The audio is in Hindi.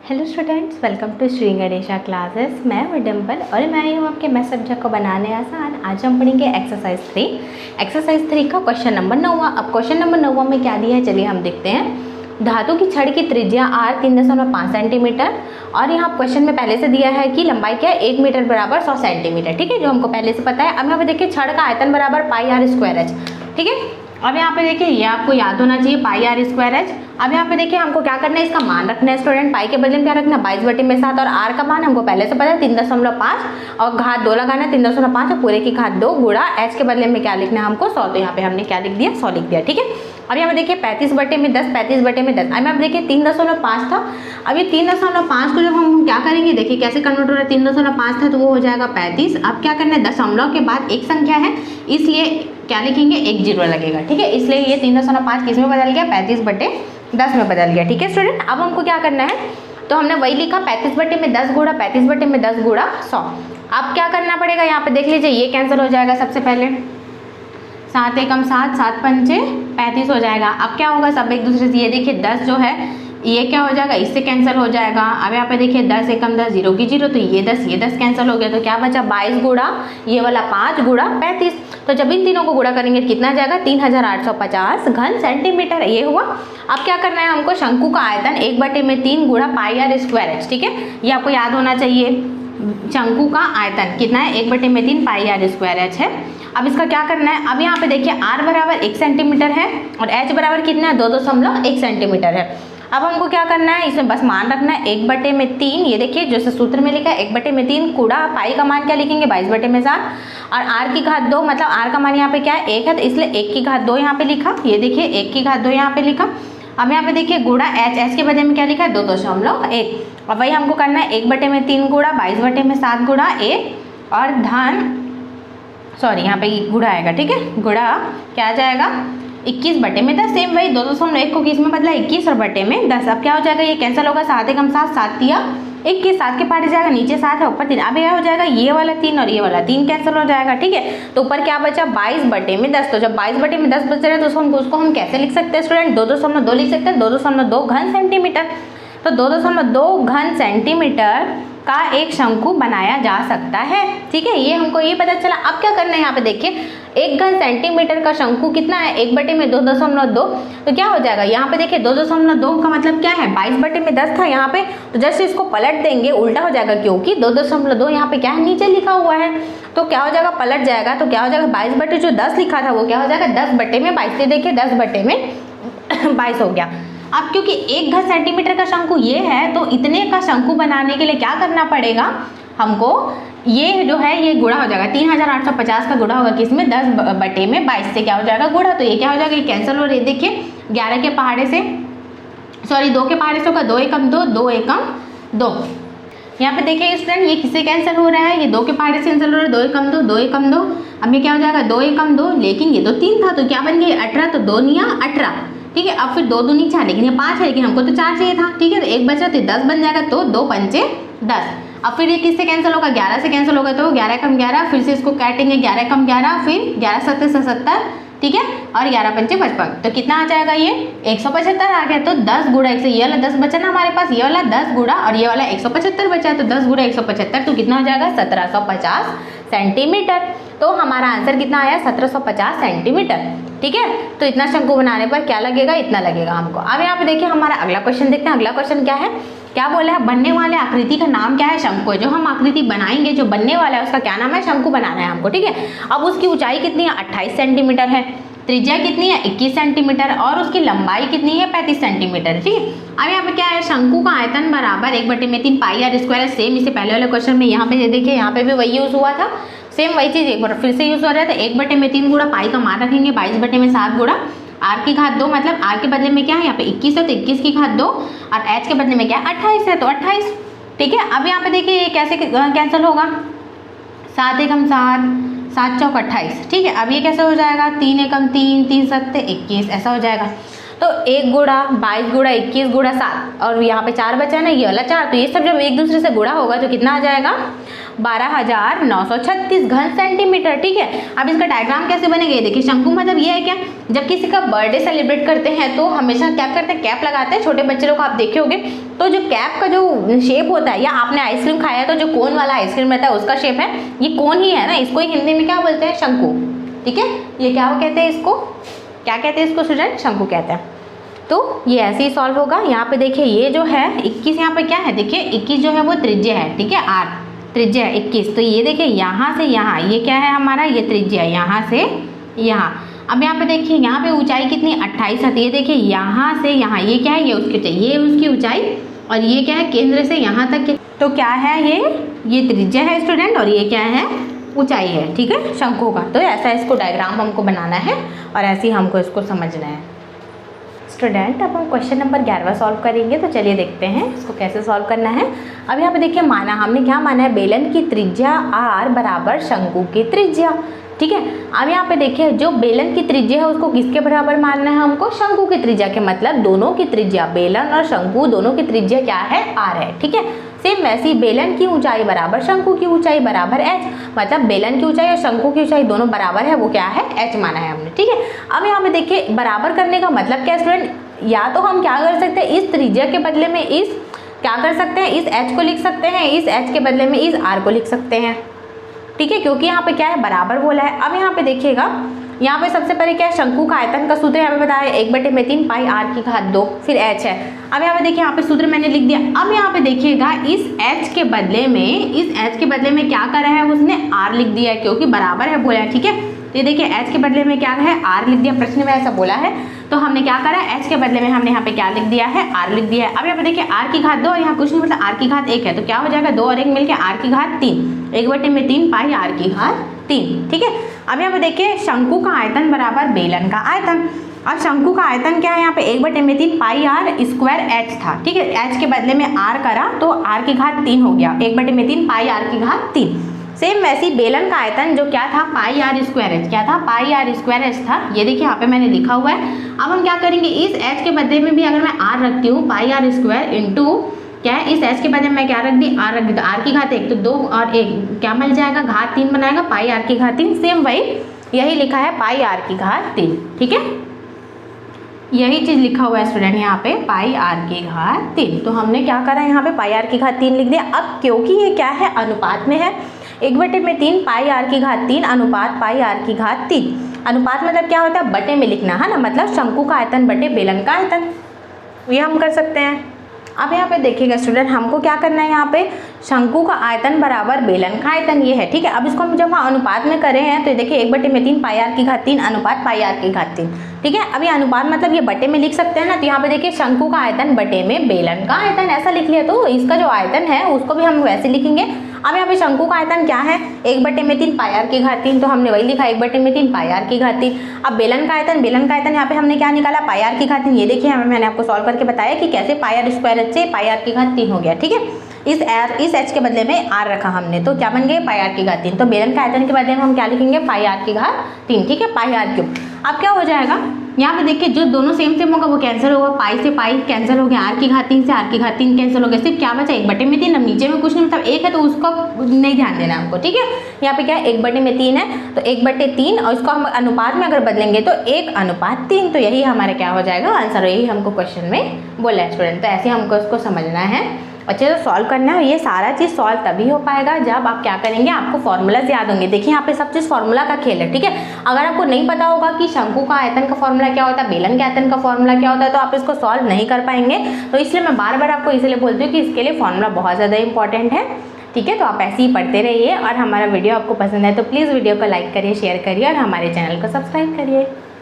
Hello students, welcome to Shri Ganesha classes. मैं हूँ डिम्पल और मैं आई हूँ आपके मैथ सब्जेक्ट को बनाने आसान। आज हम पढ़ेंगे एक्सरसाइज 3 का क्वेश्चन नंबर 9। अब क्वेश्चन नंबर 9 में क्या दिया है चलिए हम देखते हैं। धातु की छड़ की त्रिज्या r 3.5 सेंटीमीटर और यहाँ क्वेश्चन में पहले से दिया है कि लंबाई क्या है 1 मीटर बराबर 100 सेंटीमीटर। ठीक है, जो हमको पहले से पता है। अब यहाँ पे देखिए छड़ का आयतन बराबर πr²h। ठीक है, अब यहाँ पे देखिए ये आपको याद होना चाहिए πr²h। अब यहाँ पे देखिए हमको क्या करना है, इसका मान रखना है स्टूडेंट। पाई के बदले में क्या रखना है 22/7 और r का मान हमको पहले से पता है 3.5 और घात 2 लगाना है 3.5 और पूरे की घात 2 गुणा h के बदले में क्या लिखना है हमको 100। तो यहाँ पे हमने क्या लिख दिया 100 लिख दिया। ठीक है, अब यहाँ पे देखिए 35/10 35/10। अब यहाँ पे देखिए 3.5 था। अब ये 3.5 को जब हम क्या करेंगे देखिए कैसे कन्वर्ट हो रहा है। 3.5 था तो वो हो जाएगा 35। अब क्या करना है दशमलव के बाद एक संख्या है इसलिए क्या लिखेंगे 1 0 लगेगा। ठीक है, इसलिए ये 3.5 किस में बदल गया 35/10 में बदल गया। ठीक है स्टूडेंट, अब हमको क्या करना है तो हमने वही लिखा 35/10 गुणा 35/10 गुणा 100। अब क्या करना पड़ेगा यहाँ पे देख लीजिए, ये कैंसिल हो जाएगा सबसे पहले। 7 एकम 7 7 पंचे 35 हो जाएगा। अब क्या होगा सब एक दूसरे से, ये देखिए 10 जो है ये क्या हो जाएगा इससे कैंसिल हो जाएगा। अब यहाँ पे देखिए 10 एकम 10 0 की 0 तो ये 10 कैंसिल हो गया। तो क्या बचा 22 गुणा ये वाला 5 गुणा 35। तो जब इन तीनों को गुणा करेंगे कितना जाएगा 3850 घन सेंटीमीटर ये हुआ। अब क्या करना है हमको शंकु का आयतन 1/3 गुणा πr²h। ठीक है, ये आपको याद होना चाहिए। शंकु का आयतन कितना है 1/3 πr²h है। अब इसका क्या करना है, अब यहाँ पे देखिए r बराबर 1 सेंटीमीटर है और h बराबर कितना है 2.1 सेंटीमीटर है। अब हमको क्या करना है इसमें बस मान रखना है 1/3। ये देखिए जैसे सूत्र में लिखा है 1/3 गुणा पाई का मान क्या लिखेंगे 22/7 और r की घात 2 मतलब r का मान यहाँ पे क्या है 1 है तो इसलिए 1 की घात 2 यहाँ पे लिखा। ये देखिए 1 की घात 2 यहाँ पे लिखा। अब यहाँ पे देखिए गुणा h के बदले में क्या लिखा है 2.1। अब वही हमको करना है 1/3 गुणा 22/7 गुणा 1 और यहाँ पे गुणा आएगा। ठीक है, गुणा क्या आ जाएगा 21/10। सेम वही 2.1 को किस में बदला 21 और बटे में 10। अब क्या हो जाएगा ये कैंसिल होगा 7 एकम 7 7 तिया 21 7 के पार्ट जाएगा नीचे 7 है ऊपर 3। अब क्या हो जाएगा ये वाला 3 और ये वाला 3 कैंसिल हो जाएगा। ठीक है, तो ऊपर क्या बचा 22/10। तो जब 22/10 बच रहा है तो उसको हम कैसे लिख सकते हैं स्टूडेंट 2.2 लिख सकते हैं 2.2 घन सेंटीमीटर। तो 2.2 घन सेंटीमीटर का एक शंकु बनाया जा सकता है। ठीक है, ये हमको ये पता चला। अब क्या करना है यहाँ पे देखिए 1 घन सेंटीमीटर का शंकु कितना है 1/2.2। तो क्या हो जाएगा यहाँ पे देखिए 2.2 का मतलब क्या है 22/10 था यहाँ पे। तो जैसे इसको पलट देंगे उल्टा हो जाएगा क्योंकि 2.2 यहाँ पे क्या है नीचे लिखा हुआ है। तो क्या हो जाएगा पलट जाएगा तो क्या हो जाएगा 22/10 लिखा था वो क्या हो जाएगा 10/22। तो देखिए 10/22 हो गया। अब क्योंकि 1 घन सेंटीमीटर का शंकु ये है तो इतने का शंकु बनाने के लिए क्या करना पड़ेगा हमको, ये जो है ये गुणा हो जाएगा 3850 का गुणा होगा किसमें 10/22 से क्या हो जाएगा गुणा। तो ये क्या हो जाएगा ये कैंसिल हो रही है। देखिए 11 के पहाड़े से 2 के पहाड़े से होगा 2 एकम 2 2 एकम 2। यहाँ पे देखिए स्टूडेंट ये किससे कैंसिल हो रहा है ये 2 के पहाड़े से कैंसिल हो रहा है 2 एकम 2 2 एकम 2। अब ये क्या हो जाएगा 2 एकम 2 लेकिन ये तो 3 था तो क्या बन गया 18 तो 2 निया 18। ठीक है, अब फिर 2 दूनी 4 लेकिन ये 5 है लेकिन हमको तो 4 चाहिए था। ठीक है, तो 1 बचा तो 10 बन जाएगा तो 2 पंचे 10। अब फिर ये किससे कैंसिल होगा 11 से कैंसिल होगा तो 11 एकम 11 फिर से इसको काटेंगे 11 एकम 11 फिर 11 7 70। ठीक है, और 11 पंचे 55 तो कितना आ जाएगा ये 175 आ गया। तो 10 गुणा 1 से ये वाला 10 बचा ना हमारे पास, ये वाला 10 गुणा और ये वाला 175 बचा है। तो 10 गुणा 175 तो कितना हो जाएगा 1750 सेंटीमीटर। तो हमारा आंसर कितना आया 1750 सेंटीमीटर। ठीक है, तो इतना शंकु बनाने पर क्या लगेगा इतना लगेगा हमको। अब यहाँ पे देखिए हमारा अगला क्वेश्चन देखते हैं। अगला क्वेश्चन क्या है, क्या बोला है बनने वाले आकृति का नाम क्या है शंकु है। जो हम आकृति बनाएंगे जो बनने वाला है उसका क्या नाम है शंकु बनाना है हमको। ठीक है, अब उसकी ऊंचाई कितनी है 28 सेंटीमीटर है, त्रिज्या कितनी है 21 सेंटीमीटर और उसकी लंबाई कितनी है 35 सेंटीमीटर। ठीक है, अब यहाँ पे क्या है शंकु का आयतन बराबर 1/3 πr²। सेम इसे पहले वाले क्वेश्चन में यहाँ पे देखिए यहाँ पे भी वही यूज हुआ था। सेम वही चीज एक बार फिर से यूज हो रहा है। तो 1/3 गुणा पाई का मान रखेंगे 22/7 गुणा r की घात 2 मतलब r के बदले में क्या है यहाँ पे 21 है तो 21 की घात 2 और h के बदले में क्या है 28 है तो 28। ठीक है, अब यहाँ पे देखिए ये कैसे कैंसिल होगा 7 एकम 7 7 चौक 28। ठीक है, अब ये कैसे हो जाएगा 3 एकम 3 3 7 21 ऐसा हो जाएगा। तो 1 गुणा 22 गुणा 21 गुणा 7 और यहाँ पे 4 बचा ना ये वाला 4। तो ये सब जब एक दूसरे से गुणा होगा तो कितना आ जाएगा 12,936 घन सेंटीमीटर। ठीक है, अब इसका डायग्राम कैसे बनेगा देखिए शंकु मतलब ये है क्या जब किसी का बर्थडे सेलिब्रेट करते हैं तो हमेशा क्या करते हैं, कैप लगाते हैं। छोटे बच्चे लोग आप देखे होंगे तो जो कैप का जो शेप होता है, या आपने आइसक्रीम खाया है तो जो कोन वाला आइसक्रीम रहता है उसका शेप है, ये कोन ही है ना, इसको ही हिंदी में क्या बोलते हैं, शंकु। ठीक है, ये क्या कहते हैं, इसको क्या कहते हैं, इसको स्टूडेंट शंकु कहते हैं। तो ये ऐसे ही सॉल्व होगा। यहाँ पे देखिए ये जो है 21, यहाँ पे क्या है, देखिए 21 जो है वो त्रिज्या है, ठीक है, आर त्रिज्या है 21। तो ये देखिए यहाँ से यहाँ, ये क्या है हमारा, ये त्रिज्या, यहाँ से यहाँ। अब यहाँ पे देखिए यहाँ पे ऊंचाई कितनी, 28 है। तो ये देखिए यहाँ से यहाँ, ये क्या है, ये उसकी ऊंचाई, ये उसकी ऊंचाई, और ये क्या है, केंद्र से यहाँ तक के, तो क्या है, ये त्रिज्या है स्टूडेंट, और ये क्या है, ऊंचाई है, ठीक है, शंकु का। तो ऐसा इसको डायग्राम हमको बनाना है और ऐसे ही हमको इसको समझना है स्टूडेंट। अब हम क्वेश्चन नंबर 11 सॉल्व करेंगे। तो चलिए देखते हैं इसको कैसे सॉल्व करना है। अब यहाँ पे देखिए माना, हमने क्या माना है, बेलन की त्रिज्या r बराबर शंकु की त्रिज्या, ठीक है। अब यहाँ पे देखिए जो बेलन की त्रिज्या है उसको किसके बराबर मानना है हमको, शंकु की त्रिज्या के, मतलब दोनों की त्रिज्या, बेलन और शंकु दोनों की त्रिज्या क्या है, r है, ठीक है। सेम वैसी बेलन की ऊंचाई बराबर शंकु की ऊंचाई बराबर h, मतलब बेलन की ऊंचाई और शंकु की ऊंचाई दोनों बराबर है, वो क्या है, h माना है हमने, ठीक है। अब यहाँ पे देखिए बराबर करने का मतलब क्या स्टूडेंट, या तो हम क्या कर सकते हैं, इस त्रिज्या के बदले में इस क्या कर सकते हैं, इस h को लिख सकते हैं, इस h के बदले में इस r को लिख सकते हैं, ठीक है, क्योंकि यहाँ पे क्या है, बराबर बोला है। अब यहाँ पे देखिएगा, यहाँ पे सबसे पहले क्या है, शंकु का आयतन का सूत्र यहाँ पे बताया 1/3 पाई r की घात 2, फिर h है। अब यहाँ पे देखिए, यहाँ पे सूत्र मैंने लिख दिया। अब यहाँ पे देखिएगा इस h के बदले में क्या करा है, उसने r लिख दिया है, क्योंकि बराबर है बोला है, ठीक है। तो ये देखिए h के बदले में क्या है, r लिख दिया, प्रश्न में ऐसा बोला है, तो हमने क्या करा, h के बदले में हमने यहाँ पे क्या लिख दिया है, r लिख दिया है। अब यहाँ पे देखिए r की घात 2 और यहाँ कुछ नहीं, मतलब r की घात 1 है, तो क्या हो जाएगा, 2 और 1 मिलके r की घात 3, 1/3 पाई r की घात 3, ठीक है। अब यहाँ पे देखिए शंकु का आयतन बराबर बेलन का आयतन। अब शंकु का आयतन क्या है, यहाँ पे 1/3 पाई r स्क्वायर h था, ठीक है, h के बदले में r करा तो r की घात 3 हो गया, 1/3 पाई r की घात 3। सेम वैसी बेलन का आयतन जो क्या था, पाई r स्क्वायर h, क्या था, पाई r स्क्वायर h था, ये देखिए यहाँ पे मैंने लिखा हुआ है। अब हम क्या करेंगे, इस h के बदले में भी अगर मैं r रखती हूँ, पाई r स्क्वायर इंटू क्या है, इस h के बदले में मैं क्या रख दी, r रख दी, तो r की घात 1, तो 2 और 1 क्या मिल जाएगा, घात 3 बनाएगा, पाई r की घात 3। सेम वही यही लिखा है, पाई r की घात 3, ठीक है, यही चीज लिखा हुआ है स्टूडेंट यहाँ पे, पाई r की घात 3। तो हमने क्या करा, यहाँ पे पाई r की घात 3 लिख दिया। अब क्योंकि ये क्या है, अनुपात में है, 1/3 पाई r की घात 3 अनुपात पाई r की घात 3। अनुपात मतलब क्या होता है, बटे में लिखना है ना, मतलब शंकु का आयतन बटे बेलन का आयतन, ये हम कर सकते हैं। अब यहाँ पे देखिएगा स्टूडेंट, हमको क्या करना है, यहाँ पे शंकु का आयतन बराबर बेलन का आयतन, ये है, ठीक है। अब इसको हम जब अनुपात में करें हैं तो देखिए 1/3 पाई r की घात 3 अनुपात पाई r की घात 3, ठीक है। अब ये अनुपात मतलब ये बटे में लिख सकते हैं ना, तो यहाँ पे देखिए शंकु का आयतन बटे में बेलन का आयतन, ऐसा लिख लिया, तो इसका जो आयतन है उसको भी हम वैसे लिखेंगे। अब यहाँ पे शंकु का आयतन क्या है, 1/3 पाई r की घात 3, तो हमने वही लिखा 1/3 पाई r की घात 3। अब बेलन का आयतन यहाँ पे हमने क्या निकाला, पाई r की घात 3। ये देखिए मैंने आपको सॉल्व करके बताया कि कैसे पाई r स्क्वायर h से पाई r की घात 3 हो गया, ठीक है। इस h के बदले में r रखा हमने, तो क्या बन गए, पाई r की घात 3। तो बेलन का आयतन के बदले में हम क्या लिखेंगे, पाई r की घात 3, ठीक है, पाई r क्यूब। अब क्या हो जाएगा, यहाँ पे देखिए जो दोनों सेम होगा वो कैंसिल होगा, पाई से पाई कैंसिल हो गया, r की घात 3 से r की घात 3 कैंसिल हो गया, सिर्फ क्या बचा, 1/3। अब नीचे में कुछ नहीं, मतलब 1 है तो उसको नहीं ध्यान देना हमको, ठीक है। यहाँ पे क्या है, 1/3 है, तो 1/3 और इसको हम अनुपात में अगर बदलेंगे तो 1:3, तो यही हमारा क्या हो जाएगा आंसर, यही हमको क्वेश्चन में बोला है स्टूडेंट। तो ऐसे हमको इसको समझना है, अच्छे से सॉल्व करना है। ये सारा चीज़ सॉल्व तभी हो पाएगा जब आप क्या करेंगे, आपको फॉर्मूलाज याद होंगे। देखिए यहाँ पे सब चीज़ फॉर्मूला का खेल है, ठीक है। अगर आपको नहीं पता होगा कि शंकु का आयतन का फॉर्मूला क्या होता है, बेलन के आयतन का फॉर्मूला क्या होता है, तो आप इसको सॉल्व नहीं कर पाएंगे। तो इसलिए मैं बार बार आपको इसलिए बोलती हूँ कि इसके लिए फॉर्मूला बहुत ज़्यादा इंपॉर्टेंट है, ठीक है। तो आप ऐसे ही पढ़ते रहिए, और हमारा वीडियो आपको पसंद है तो प्लीज़ वीडियो को लाइक करिए, शेयर करिए और हमारे चैनल को सब्सक्राइब करिए।